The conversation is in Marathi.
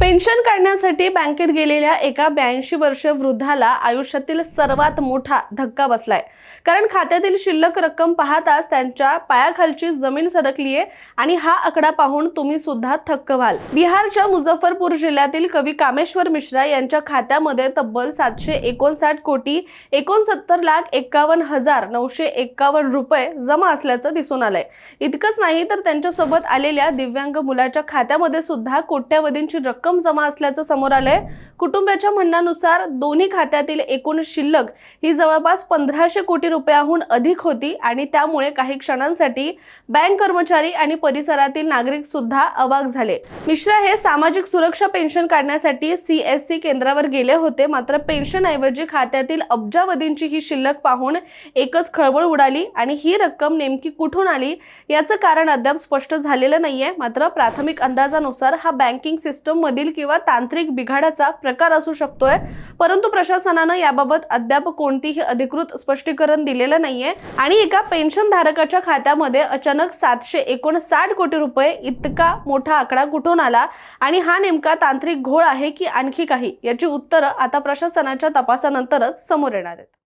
पेन्शन काढण्यासाठी बँकेत गेलेल्या एका 82 वर्षीय वृद्धाला आयुष्यातील सर्वात मोठा धक्का बसलाय। कारण खात्यातील शिल्लक रक्कम पाहताच त्यांच्या पायाखालची जमीन सरकलीये आणि हा आकडा पाहून तुम्ही सुद्धा थक्क व्हाल। बिहारच्या मुझफ्फरपूर जिल्ह्यातील कवी कामेश्वर मिश्रा यांच्या खात्यामध्ये तब्बल 759 कोटी 69,51,951 रुपये जमा असल्याचं दिसून आलंय। इतकंच नाही तर त्यांच्यासोबत आलेल्या दिव्यांग मुलाच्या खात्यामध्ये सुद्धा कोट्यावधींची रक्कम जमा असल्याचं समोर आलंय। कुटुंबाच्या म्हणण्यानुसार दोन्ही खात्यातील एकूण शिल्लक ही जवळपास 1500 कोटी रुपयाहून अधिक होती आणि त्यामुळे काही क्षणांसाठी बँक कर्मचारी आणि परिसरातील नागरिक सुद्धा अवाक झाले। मिश्रा हे सामाजिक सुरक्षा पेन्शन काढण्यासाठी CSC केंद्रावर गेले होते, मात्र पेन्शन ऐवजी खात्यातील अब्जावधींची ही शिल्लक पाहून एकच खळबळ उडाली आणि ही रक्कम नेमकी कुठून आली याचं कारण अद्याप स्पष्ट झालेलं नाहीये। मात्र प्राथमिक अंदाजानुसार हा बँकिंग सिस्टम मधील किंवा तांत्रिक बिघाडाचा प्रकार असू शकतोय, परंतु प्रशासनाने याबाबत अद्याप कोणतीही अधिकृत स्पष्टीकरण दिलेलं नाहीये। आणि एका पेन्शन धारकाच्या खात्यामध्ये अचानक 759 कोटी रुपये इतका मोठा आकडा कुठून आला आणि हा नेमका तांत्रिक घोळ आहे की आणखी काही, याची उत्तरं आता प्रशासनाच्या तपासानंतरच समोर येणार आहेत।